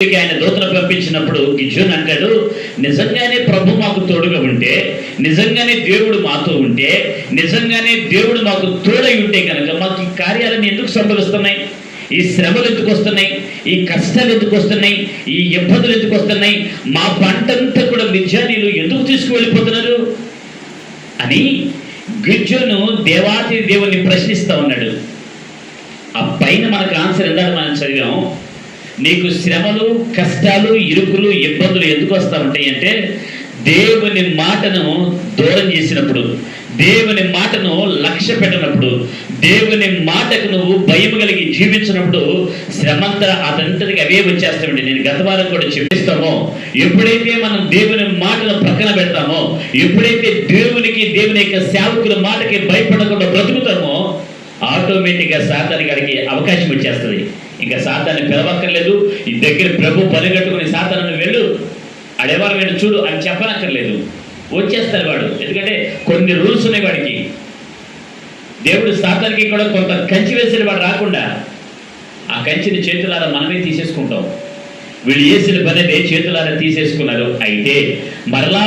ఆయన దూతను పంపించినప్పుడు గిద్యోను అంటాడు, నిజంగానే ప్రభు మాకు తోడుగా ఉంటే, నిజంగానే దేవుడు మాతో ఉంటే, నిజంగానే దేవుడు మాకు తోడై ఉంటే కనుక మాకు ఈ కార్యాలన్నీ ఎందుకు సంభవిస్తున్నాయి? ఈ శ్రమలు ఎందుకు వస్తున్నాయి? ఈ కష్టాలు ఎందుకు వస్తున్నాయి? ఈ ఇబ్బందులు ఎందుకు వస్తున్నాయి? మా పంటంతా కూడా మిద్యానీయులు ఎందుకు తీసుకువెళ్ళిపోతున్నారు అని గిద్యోను దేవాతి దేవుని ప్రశ్నిస్తా ఉన్నాడు. ఆ పైన మనకు ఆన్సర్ ఎందాక మనం చదివాం. నీకు శ్రమలు, కష్టాలు, ఇరుకులు, ఇబ్బందులు ఎందుకు వస్తూ ఉంటాయి అంటే, దేవుని మాటను దూరం చేసినప్పుడు, దేవుని మాటను లక్ష్య పెట్టినప్పుడు, దేవుని మాటకు నువ్వు భయం కలిగి జీవించినప్పుడు శ్రమంతా అదంతటికి అవే వచ్చేస్తామండి. నేను గత వారం కూడా చెప్పిస్తామో, ఎప్పుడైతే మనం దేవుని మాటను ప్రక్కన పెడతామో, ఎప్పుడైతే దేవుని యొక్క సేవకుల మాటకి భయపడకుండా బ్రతుకుతామో, ఆటోమేటిక్గా సాతాను గారికి అవకాశం వచ్చేస్తుంది. ఇంకా సాతాన్ని పిలవక్కర్లేదు, ఈ దగ్గర ప్రభు పరిగెట్టుకుని సాతాను వెళ్ళు, అడేవారు వీడు చూడు అని చెప్పనక్కర్లేదు, వచ్చేస్తాడు వాడు. ఎందుకంటే కొన్ని రూల్స్ ఉన్నాయి వాడికి. దేవుడు సాతానికి కూడా కొంత కంచి వేసిన వాడు రాకుండా, ఆ కంచిని చేతులారా మనమే తీసేసుకుంటాం. వీళ్ళు చేసిన పని చేతులారా తీసేసుకున్నారు. అయితే మరలా